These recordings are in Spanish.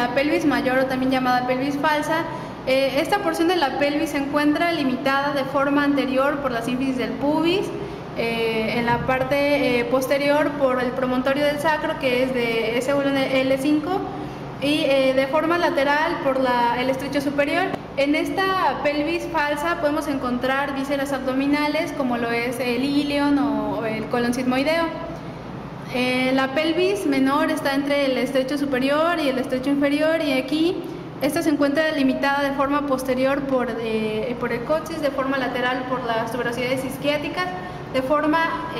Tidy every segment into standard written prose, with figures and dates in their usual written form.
la pelvis mayor o también llamada pelvis falsa. Esta porción de la pelvis se encuentra limitada de forma anterior por la sínfisis del pubis, en la parte posterior por el promontorio del sacro, que es de S1L5, y de forma lateral por el estrecho superior. En esta pelvis falsa podemos encontrar vísceras abdominales como lo es el ilion o el colon sigmoideo. La pelvis menor está entre el estrecho superior y el estrecho inferior, y aquí esta se encuentra limitada de forma posterior por el coxis, de forma lateral por las tuberosidades isquiáticas, de forma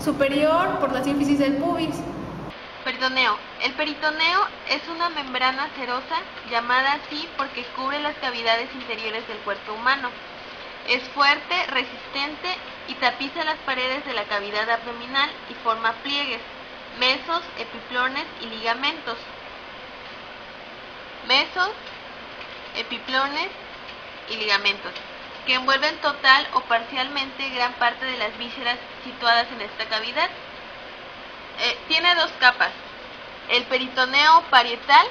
superior por la sínfisis del pubis. Peritoneo. El peritoneo es una membrana serosa, llamada así porque cubre las cavidades interiores del cuerpo humano. Es fuerte, resistente y tapiza las paredes de la cavidad abdominal y forma pliegues, mesos, epiplones y ligamentos. Mesos, epiplones y ligamentos, que envuelven total o parcialmente gran parte de las vísceras situadas en esta cavidad. Tiene dos capas: el peritoneo parietal,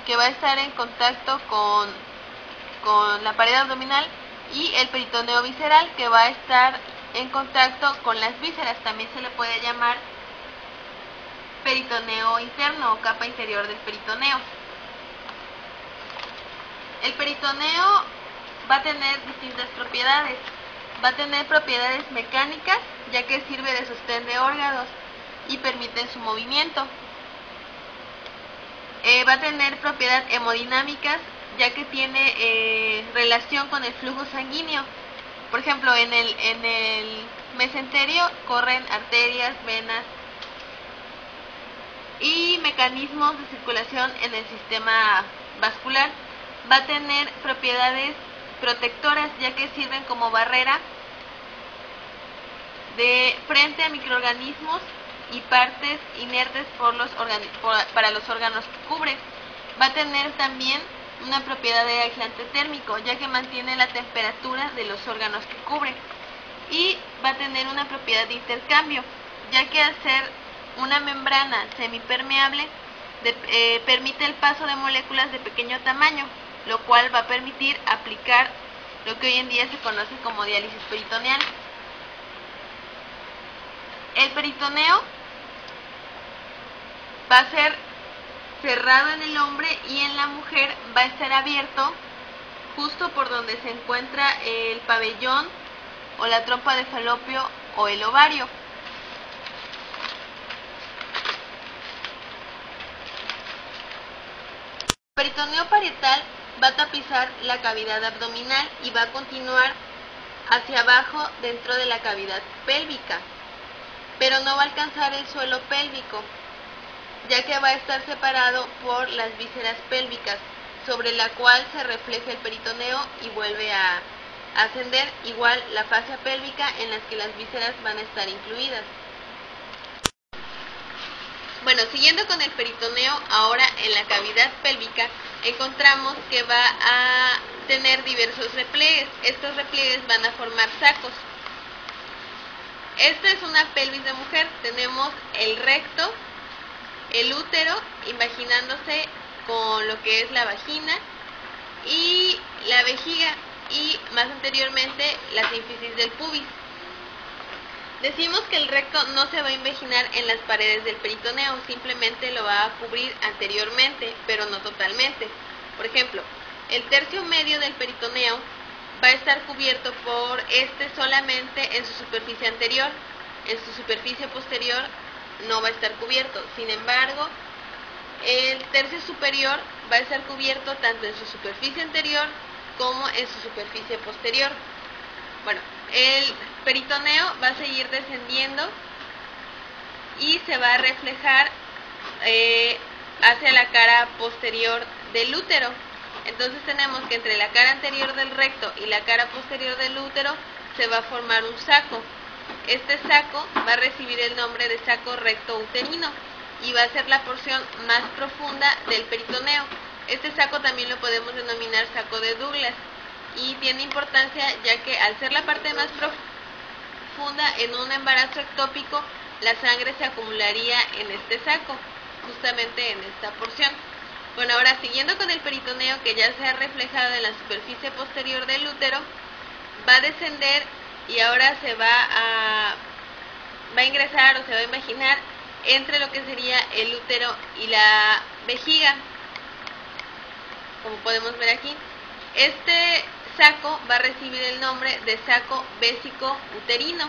que va a estar en contacto con la pared abdominal, y el peritoneo visceral, que va a estar en contacto con las vísceras. También se le puede llamar peritoneo interno o capa interior del peritoneo. El peritoneo va a tener distintas propiedades. Va a tener propiedades mecánicas, ya que sirve de sostén de órganos y permite su movimiento. Va a tener propiedades hemodinámicas, ya que tiene relación con el flujo sanguíneo. Por ejemplo, en el mesenterio corren arterias, venas y mecanismos de circulación en el sistema vascular. Va a tener propiedades protectoras, ya que sirven como barrera de frente a microorganismos y partes inertes para los órganos que cubre. Va a tener también una propiedad de aislante térmico, ya que mantiene la temperatura de los órganos que cubre. Y va a tener una propiedad de intercambio, ya que al ser una membrana semipermeable permite el paso de moléculas de pequeño tamaño, lo cual va a permitir aplicar lo que hoy en día se conoce como diálisis peritoneal. El peritoneo va a ser cerrado en el hombre, y en la mujer va a estar abierto justo por donde se encuentra el pabellón o la trompa de falopio o el ovario. El peritoneo parietal va a tapizar la cavidad abdominal y va a continuar hacia abajo dentro de la cavidad pélvica, pero no va a alcanzar el suelo pélvico, ya que va a estar separado por las vísceras pélvicas, sobre la cual se refleja el peritoneo y vuelve a ascender, igual la fascia pélvica, en las que las vísceras van a estar incluidas. Bueno, siguiendo con el peritoneo, ahora en la cavidad pélvica encontramos que va a tener diversos repliegues. Estos repliegues van a formar sacos. Esta es una pelvis de mujer. Tenemos el recto, el útero, imaginándose con lo que es la vagina, y la vejiga, y más anteriormente la sínfisis del pubis. Decimos que el recto no se va a invaginar en las paredes del peritoneo, simplemente lo va a cubrir anteriormente, pero no totalmente. Por ejemplo, el tercio medio del peritoneo va a estar cubierto por solamente en su superficie anterior. En su superficie posterior no va a estar cubierto. Sin embargo, el tercio superior va a estar cubierto tanto en su superficie anterior como en su superficie posterior. Bueno, el peritoneo va a seguir descendiendo y se va a reflejar hacia la cara posterior del útero. Entonces tenemos que entre la cara anterior del recto y la cara posterior del útero se va a formar un saco. Este saco va a recibir el nombre de saco recto uterino y va a ser la porción más profunda del peritoneo. Este saco también lo podemos denominar saco de Douglas, y tiene importancia ya que al ser la parte más profunda en un embarazo ectópico, la sangre se acumularía en este saco, justamente en esta porción. Bueno, ahora siguiendo con el peritoneo, que ya se ha reflejado en la superficie posterior del útero, va a descender y ahora va a ingresar o se va a imaginar entre lo que sería el útero y la vejiga, como podemos ver aquí. Este saco va a recibir el nombre de saco vésico-uterino.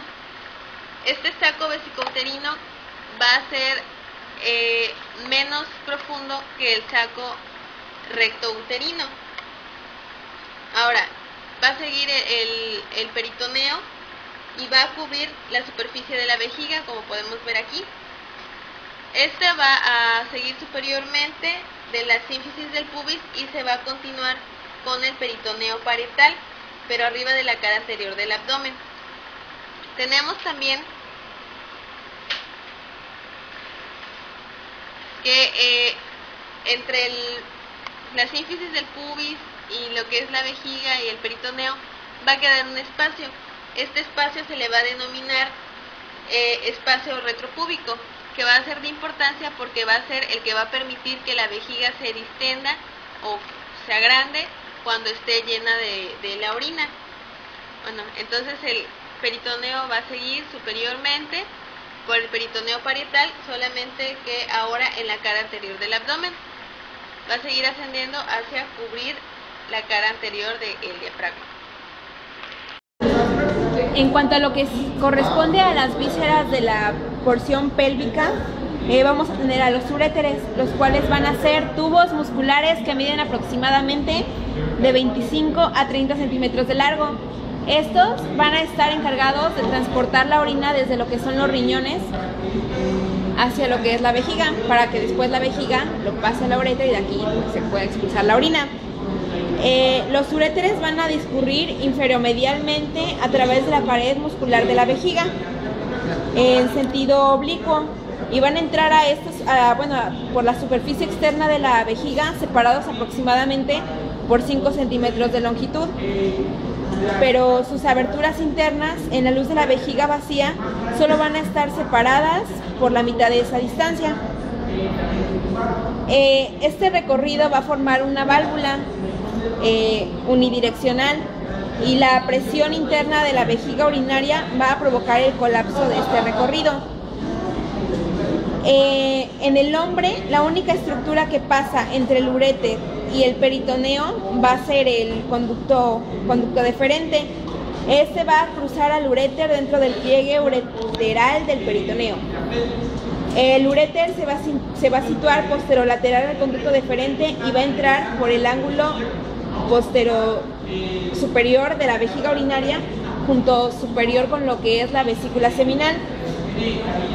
Este saco vésico-uterino va a ser menos profundo que el saco recto-uterino. Ahora, va a seguir el peritoneo y va a cubrir la superficie de la vejiga, como podemos ver aquí. Este va a seguir superiormente de la sínfisis del pubis y se va a continuar con el peritoneo parietal, pero arriba de la cara anterior del abdomen. Tenemos también que entre la sínfisis del pubis y lo que es la vejiga y el peritoneo va a quedar un espacio. Este espacio se le va a denominar espacio retropúbico, que va a ser de importancia porque va a ser el que va a permitir que la vejiga se distenda o se agrande cuando esté llena de la orina. Bueno, entonces el peritoneo va a seguir superiormente por el peritoneo parietal, solamente que ahora en la cara anterior del abdomen. Va a seguir ascendiendo hacia cubrir la cara anterior del diafragma. En cuanto a lo que corresponde a las vísceras de la porción pélvica, vamos a tener a los uréteres, los cuales van a ser tubos musculares que miden aproximadamente de 25 a 30 centímetros de largo. Estos van a estar encargados de transportar la orina desde lo que son los riñones hacia lo que es la vejiga, para que después la vejiga lo pase a la uretra y de aquí pues, se pueda expulsar la orina. Los uréteres van a discurrir inferiormedialmente a través de la pared muscular de la vejiga en sentido oblicuo y van a entrar a estos, por la superficie externa de la vejiga, separados aproximadamente por 5 centímetros de longitud. Pero sus aberturas internas en la luz de la vejiga vacía solo van a estar separadas por la mitad de esa distancia. Este recorrido va a formar una válvula unidireccional y la presión interna de la vejiga urinaria va a provocar el colapso de este recorrido. En el hombre, la única estructura que pasa entre el uréter y el peritoneo va a ser el conducto deferente. Este va a cruzar al uréter dentro del pliegue ureteral del peritoneo. El uréter se va a situar posterolateral al conducto deferente y va a entrar por el ángulo superior de la vejiga urinaria, junto superior con lo que es la vesícula seminal.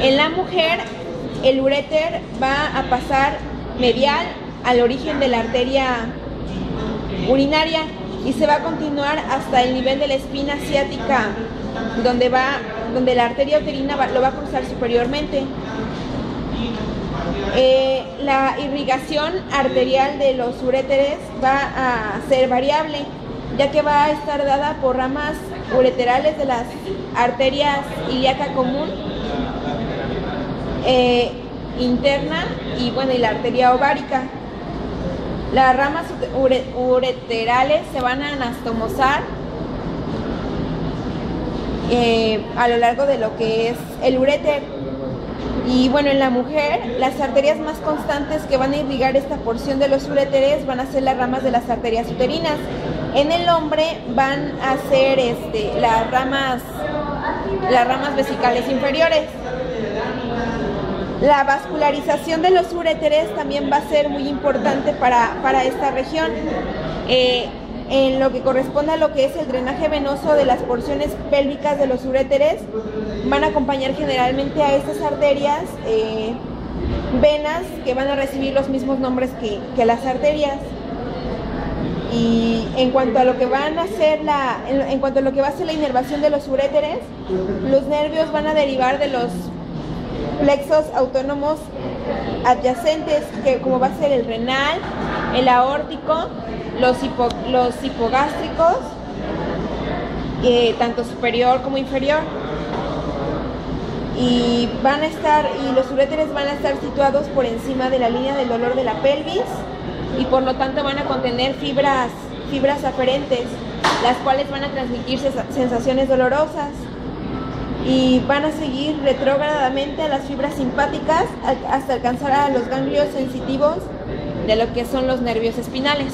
En la mujer, el uréter va a pasar medial al origen de la arteria urinaria y se va a continuar hasta el nivel de la espina ciática, donde la arteria uterina lo va a cruzar superiormente. La irrigación arterial de los uréteres va a ser variable, ya que va a estar dada por ramas ureterales de las arterias ilíaca común, interna y la arteria ovárica. Las ramas ureterales se van a anastomosar a lo largo de lo que es el uréter. Y en la mujer, las arterias más constantes que van a irrigar esta porción de los uréteres van a ser las ramas de las arterias uterinas. En el hombre van a ser las ramas vesicales inferiores. La vascularización de los uréteres también va a ser muy importante para esta región. En lo que corresponde a lo que es el drenaje venoso de las porciones pélvicas de los uréteres, van a acompañar generalmente a estas arterias venas que van a recibir los mismos nombres que las arterias. Y en cuanto a lo que va a ser la inervación de los uréteres, los nervios van a derivar de los plexos autónomos adyacentes, que como va a ser el renal, el aórtico, los hipogástricos, tanto superior como inferior, y los uréteres van a estar situados por encima de la línea del dolor de la pelvis y por lo tanto van a contener fibras aferentes, las cuales van a transmitir sensaciones dolorosas y van a seguir retrógradamente a las fibras simpáticas hasta alcanzar a los ganglios sensitivos de lo que son los nervios espinales.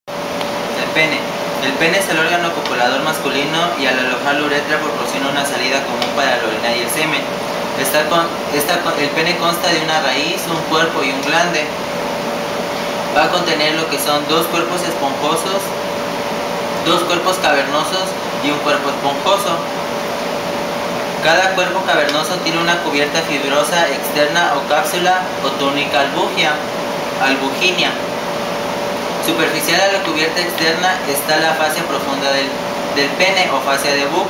El pene. El pene es el órgano copulador masculino y al alojar la uretra proporciona una salida común para la orina y el semen. El pene consta de una raíz, un cuerpo y un glande. Va a contener lo que son dos cuerpos esponjosos, dos cuerpos cavernosos y un cuerpo esponjoso. Cada cuerpo cavernoso tiene una cubierta fibrosa externa o cápsula o túnica albuginia. Superficial a la cubierta externa está la fascia profunda del pene o fascia de Buck.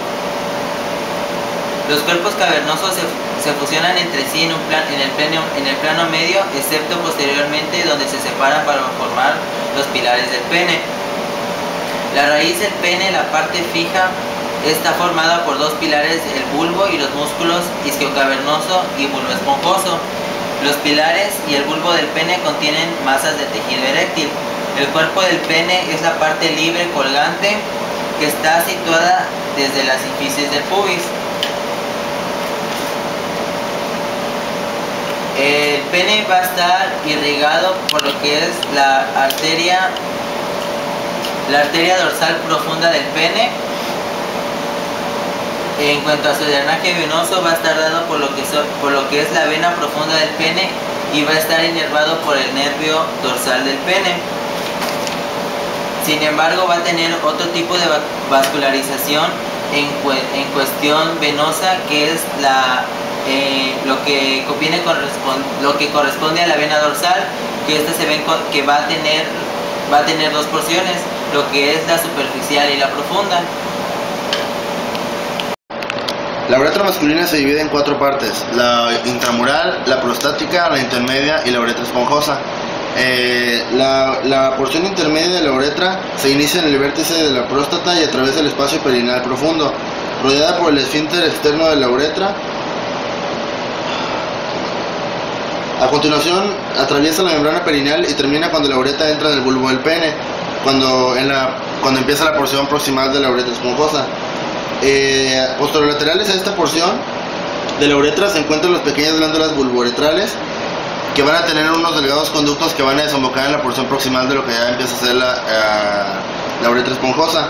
Los cuerpos cavernosos se fusionan entre sí en el plano medio, excepto posteriormente donde se separan para formar los pilares del pene. La raíz del pene, la parte fija, está formada por dos pilares, el bulbo y los músculos isquiocavernoso y bulbo esponjoso. Los pilares y el bulbo del pene contienen masas de tejido eréctil. El cuerpo del pene es la parte libre colgante que está situada desde la sínfisis del pubis. El pene va a estar irrigado por lo que es la arteria dorsal profunda del pene. En cuanto a su drenaje venoso, va a estar dado por lo que es la vena profunda del pene y va a estar inervado por el nervio dorsal del pene. Sin embargo, va a tener otro tipo de vascularización en cuestión venosa, que es lo que corresponde a la vena dorsal, que esta se ve que va a tener dos porciones, lo que es la superficial y la profunda. La uretra masculina se divide en cuatro partes: la intramural, la prostática, la intermedia y la uretra esponjosa. La porción intermedia de la uretra se inicia en el vértice de la próstata y a través del espacio perineal profundo, rodeada por el esfínter externo de la uretra. A continuación, atraviesa la membrana perineal y termina cuando la uretra entra en el bulbo del pene, cuando empieza la porción proximal de la uretra esponjosa. Posterolaterales a esta porción de la uretra se encuentran las pequeñas glándulas bulbouretrales, que van a tener unos delgados conductos que van a desembocar en la porción proximal de lo que ya empieza a ser la uretra esponjosa.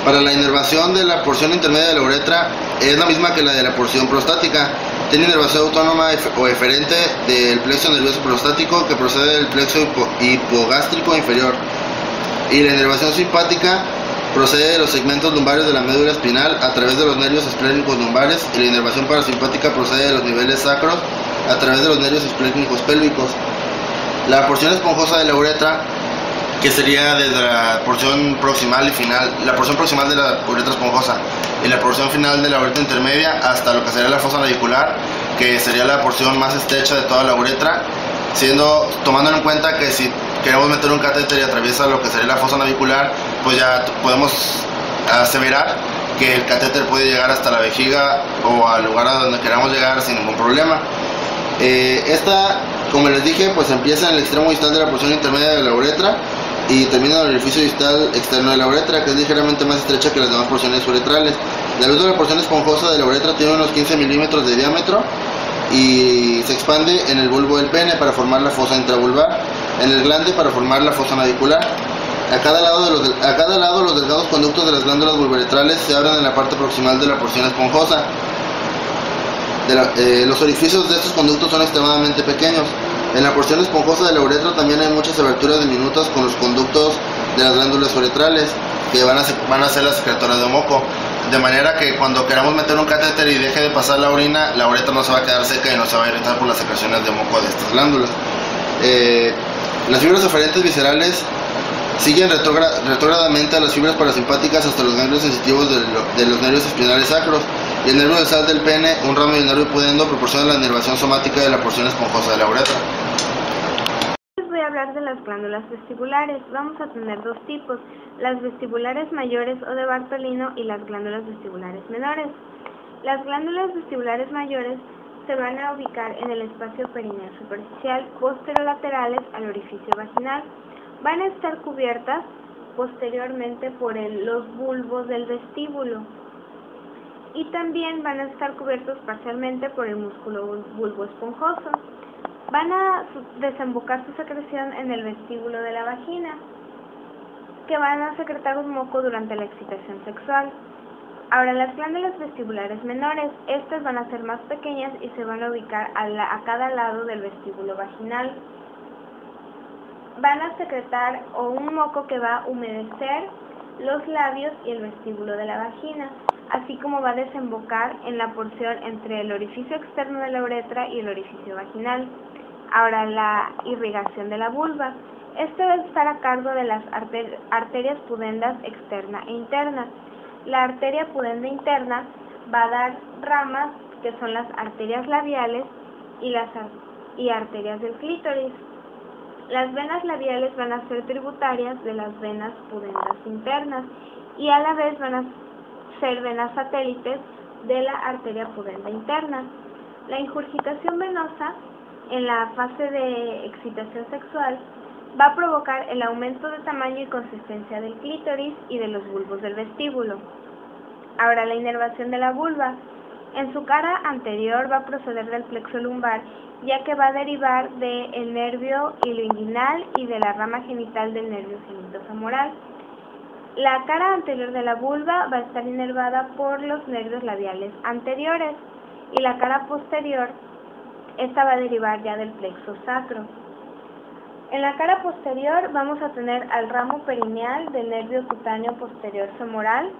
Para la inervación de la porción intermedia de la uretra es la misma que la de la porción prostática. Tiene inervación autónoma o eferente del plexo nervioso prostático, que procede del plexo hipogástrico inferior, y la inervación simpática procede de los segmentos lumbares de la médula espinal a través de los nervios esplénicos lumbares, y la inervación parasimpática procede de los niveles sacros a través de los nervios esplénicos pélvicos. La porción esponjosa de la uretra, que sería desde la porción proximal y final, la porción proximal de la uretra esponjosa y la porción final de la uretra intermedia hasta lo que sería la fosa navicular, que sería la porción más estrecha de toda la uretra, tomando en cuenta que si queremos meter un catéter y atraviesa lo que sería la fosa navicular, pues ya podemos aseverar que el catéter puede llegar hasta la vejiga o al lugar a donde queramos llegar sin ningún problema. Esta, como les dije, pues empieza en el extremo distal de la porción intermedia de la uretra y termina en el orificio distal externo de la uretra, que es ligeramente más estrecha que las demás porciones uretrales. La luz de la porción esponjosa de la uretra tiene unos 15 milímetros de diámetro y se expande en el bulbo del pene para formar la fosa intravulvar, en el glande para formar la fosa navicular. A cada lado los delgados conductos de las glándulas bulbouretrales se abren en la parte proximal de la porción esponjosa. Los orificios de estos conductos son extremadamente pequeños. En la porción esponjosa de la uretra también hay muchas aberturas diminutas con los conductos de las glándulas uretrales, que van a ser las secretoras de moco, de manera que cuando queramos meter un catéter y deje de pasar la orina, la uretra no se va a quedar seca y no se va a irritar por las secreciones de moco de estas glándulas. Las fibras aferentes viscerales siguen retrógradamente a las fibras parasimpáticas hasta los ganglios sensitivos de los nervios espinales sacros, y el nervio dorsal del pene, un ramo del nervio pudendo, proporciona la inervación somática de la porción esponjosa de la uretra. Les voy a hablar de las glándulas vestibulares. Vamos a tener dos tipos: las vestibulares mayores o de Bartolino y las glándulas vestibulares menores. Las glándulas vestibulares mayores se van a ubicar en el espacio perineal superficial, posterolaterales al orificio vaginal. Van a estar cubiertas posteriormente por los bulbos del vestíbulo y también van a estar cubiertos parcialmente por el músculo bulbo esponjoso. Van a desembocar su secreción en el vestíbulo de la vagina, que van a secretar un moco durante la excitación sexual. Ahora, las glándulas vestibulares menores, estas van a ser más pequeñas y se van a ubicar a cada lado del vestíbulo vaginal. Van a secretar un moco que va a humedecer los labios y el vestíbulo de la vagina, así como va a desembocar en la porción entre el orificio externo de la uretra y el orificio vaginal. Ahora, la irrigación de la vulva. Esto va a estar a cargo de las arterias pudendas externa e interna. La arteria pudenda interna va a dar ramas que son las arterias labiales y arterias del clítoris. Las venas labiales van a ser tributarias de las venas pudendas internas y a la vez van a ser venas satélites de la arteria pudenda interna. La ingurgitación venosa en la fase de excitación sexual va a provocar el aumento de tamaño y consistencia del clítoris y de los bulbos del vestíbulo. Ahora, la inervación de la vulva. En su cara anterior va a proceder del plexo lumbar, ya que va a derivar del nervio ilioinguinal y de la rama genital del nervio genitofemoral. La cara anterior de la vulva va a estar inervada por los nervios labiales anteriores y la cara posterior, esta va a derivar ya del plexo sacro. En la cara posterior vamos a tener al ramo perineal del nervio cutáneo posterior femoral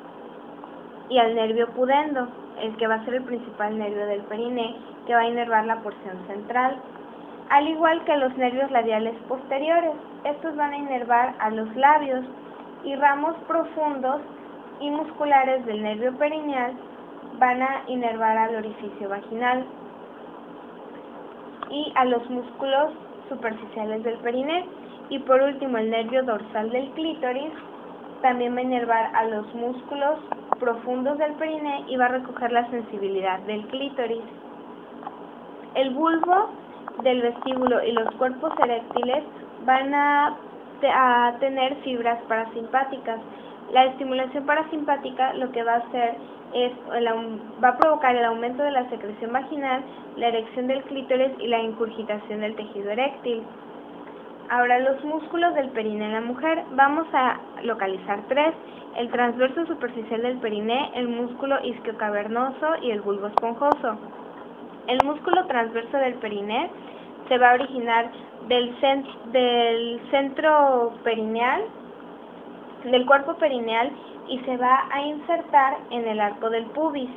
y al nervio pudendo, el que va a ser el principal nervio del periné, que va a inervar la porción central, al igual que los nervios labiales posteriores. Estos van a inervar a los labios y ramos profundos y musculares del nervio perineal van a inervar al orificio vaginal y a los músculos superficiales del periné. Y por último, el nervio dorsal del clítoris también va a inervar a los músculos profundos del periné y va a recoger la sensibilidad del clítoris. El bulbo del vestíbulo y los cuerpos eréctiles van a tener fibras parasimpáticas. La estimulación parasimpática lo que va a hacer es va a provocar el aumento de la secreción vaginal, la erección del clítoris y la ingurgitación del tejido eréctil. Ahora, los músculos del periné en la mujer, vamos a localizar tres: el transverso superficial del periné, el músculo isquiocavernoso y el bulbo esponjoso. El músculo transverso del periné se va a originar del centro perineal, del cuerpo perineal, y se va a insertar en el arco del pubis.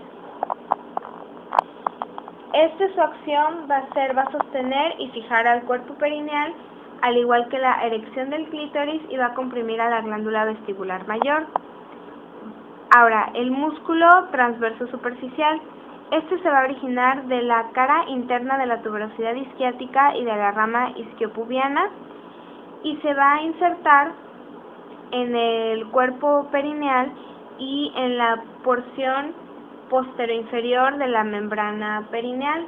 Su acción va a sostener y fijar al cuerpo perineal, al igual que la erección del clítoris, y va a comprimir a la glándula vestibular mayor. Ahora, el músculo transverso superficial. Se va a originar de la cara interna de la tuberosidad isquiática y de la rama isquiopubiana y se va a insertar en el cuerpo perineal y en la porción posteroinferior de la membrana perineal.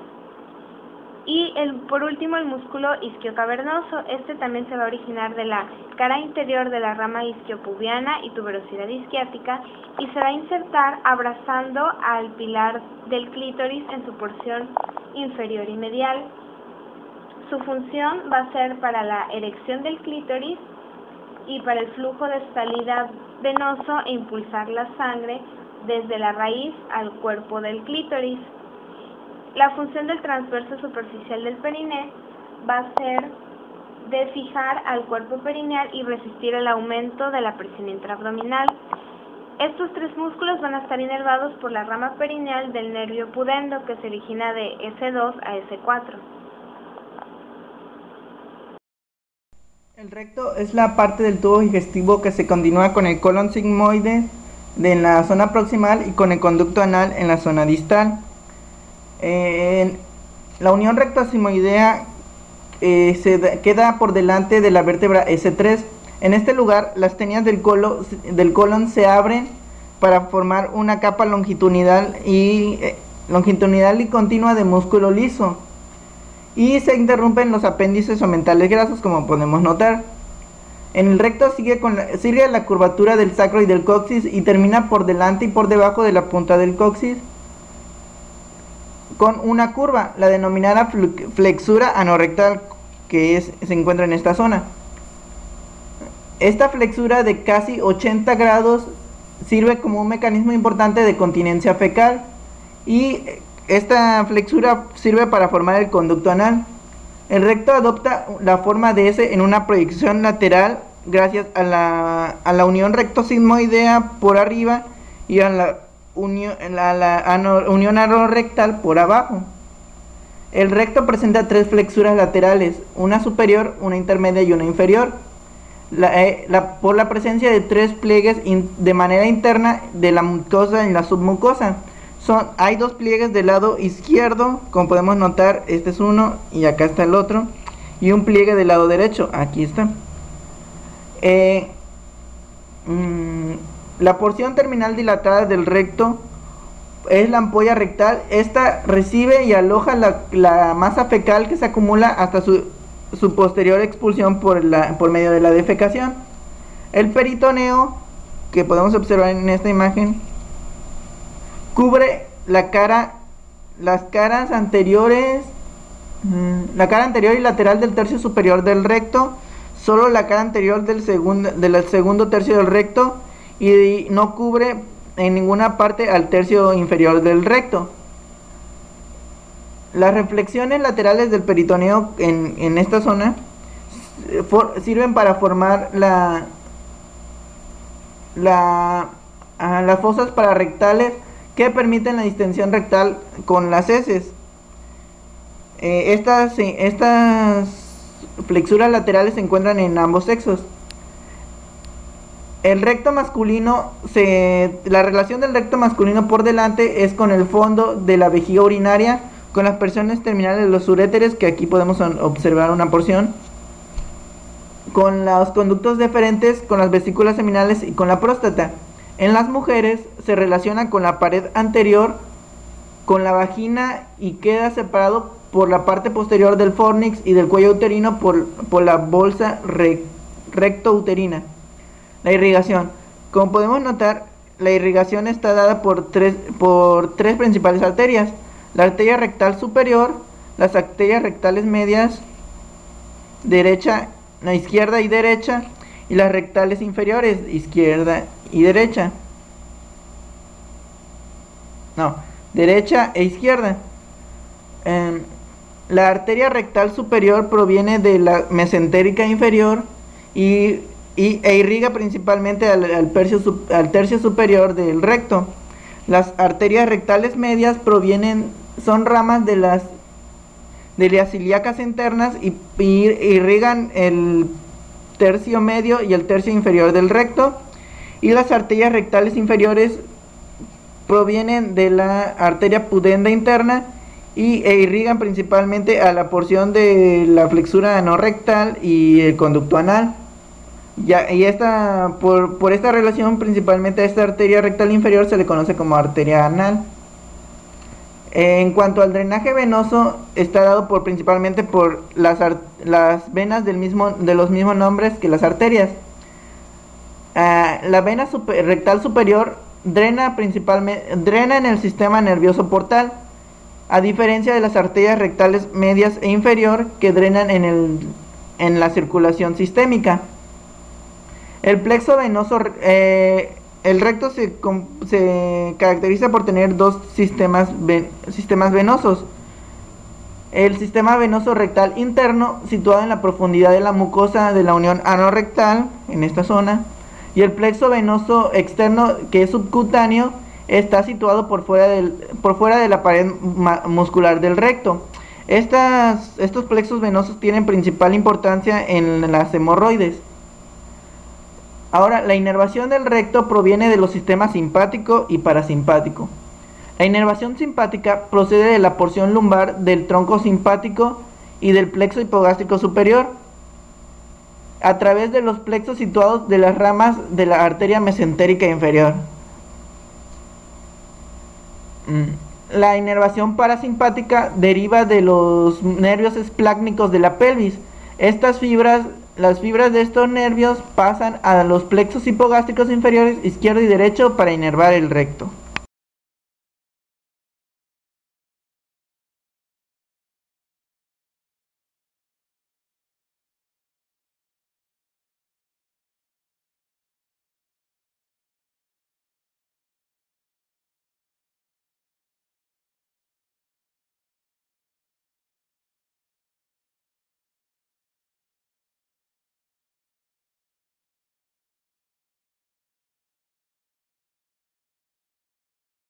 Y por último, el músculo isquiocavernoso. También se va a originar de la cara interior de la rama isquiopubiana y tuberosidad isquiática y se va a insertar abrazando al pilar del clítoris en su porción inferior y medial. Su función va a ser para la erección del clítoris y para el flujo de salida venoso e impulsar la sangre desde la raíz al cuerpo del clítoris. La función del transverso superficial del periné va a ser de fijar al cuerpo perineal y resistir el aumento de la presión intraabdominal. Estos tres músculos van a estar inervados por la rama perineal del nervio pudendo, que se origina de S2 a S4. El recto es la parte del tubo digestivo que se continúa con el colon sigmoide en la zona proximal y con el conducto anal en la zona distal. La unión rectosigmoidea queda por delante de la vértebra S3. En este lugar, las tenias del colon se abren para formar una capa longitudinal y longitudinal y continua de músculo liso, y se interrumpen los apéndices o mentales grasos, como podemos notar. En el recto sigue la curvatura del sacro y del coxis y termina por delante y por debajo de la punta del coxis con una curva, la denominada flexura anorrectal, que se encuentra en esta zona. Esta flexura de casi 80 grados sirve como un mecanismo importante de continencia fecal, y esta flexura sirve para formar el conducto anal. El recto adopta la forma de S en una proyección lateral gracias a la unión recto-sigmoidea por arriba y a la unión anorrectal por abajo. El recto presenta 3 flexuras laterales, una superior, una intermedia y una inferior, por la presencia de 3 pliegues de manera interna de la mucosa y la submucosa. Hay 2 pliegues del lado izquierdo, como podemos notar, este es uno y acá está el otro, y un pliegue del lado derecho, aquí está. La porción terminal dilatada del recto es la ampolla rectal. Esta recibe y aloja la masa fecal que se acumula hasta su posterior expulsión por medio de la defecación. El peritoneo, que podemos observar en esta imagen, cubre las caras anteriores, la cara anterior y lateral del tercio superior del recto, solo la cara anterior del segundo tercio del recto, y no cubre en ninguna parte al tercio inferior del recto. Las reflexiones laterales del peritoneo en esta zona sirven para formar las fosas pararectales que permiten la distensión rectal con las heces. Estas flexuras laterales se encuentran en ambos sexos. El recto masculino, la relación del recto masculino por delante es con el fondo de la vejiga urinaria, con las porciones terminales de los uréteres, que aquí podemos observar una porción, con los conductos deferentes, con las vesículas seminales y con la próstata. En las mujeres se relaciona con la pared anterior, con la vagina, y queda separado por la parte posterior del fornix y del cuello uterino por la bolsa recto-uterina. La irrigación. Como podemos notar, la irrigación está dada por tres principales arterias: la arteria rectal superior, las arterias rectales medias, izquierda y derecha, y las rectales inferiores, izquierda y derecha. Derecha e izquierda. La arteria rectal superior proviene de la mesentérica inferior e irriga principalmente al tercio superior del recto. Las arterias rectales medias son ramas de las ilíacas internas y irrigan el tercio medio y el tercio inferior del recto. Y las arterias rectales inferiores provienen de la arteria pudenda interna e irrigan principalmente a la porción de la flexura anorrectal y el conducto anal. Por esta relación, principalmente a esta arteria rectal inferior se le conoce como arteria anal. En cuanto al drenaje venoso, está dado principalmente por las venas de los mismos nombres que las arterias. La vena rectal superior drena en el sistema nervioso portal, a diferencia de las arterias rectales medias e inferior, que drenan en la circulación sistémica. El plexo venoso, el recto se caracteriza por tener 2 sistemas venosos. El sistema venoso rectal interno, situado en la profundidad de la mucosa de la unión anorrectal, en esta zona, y el plexo venoso externo, que es subcutáneo, está situado por fuera de la pared muscular del recto. Estos plexos venosos tienen principal importancia en las hemorroides. Ahora, la inervación del recto proviene de los sistemas simpático y parasimpático. La inervación simpática procede de la porción lumbar del tronco simpático y del plexo hipogástrico superior, a través de los plexos situados de las ramas de la arteria mesentérica inferior. la inervación parasimpática deriva de los nervios esplácnicos de la pelvis. Las fibras de estos nervios pasan a los plexos hipogástricos inferiores izquierdo y derecho para inervar el recto.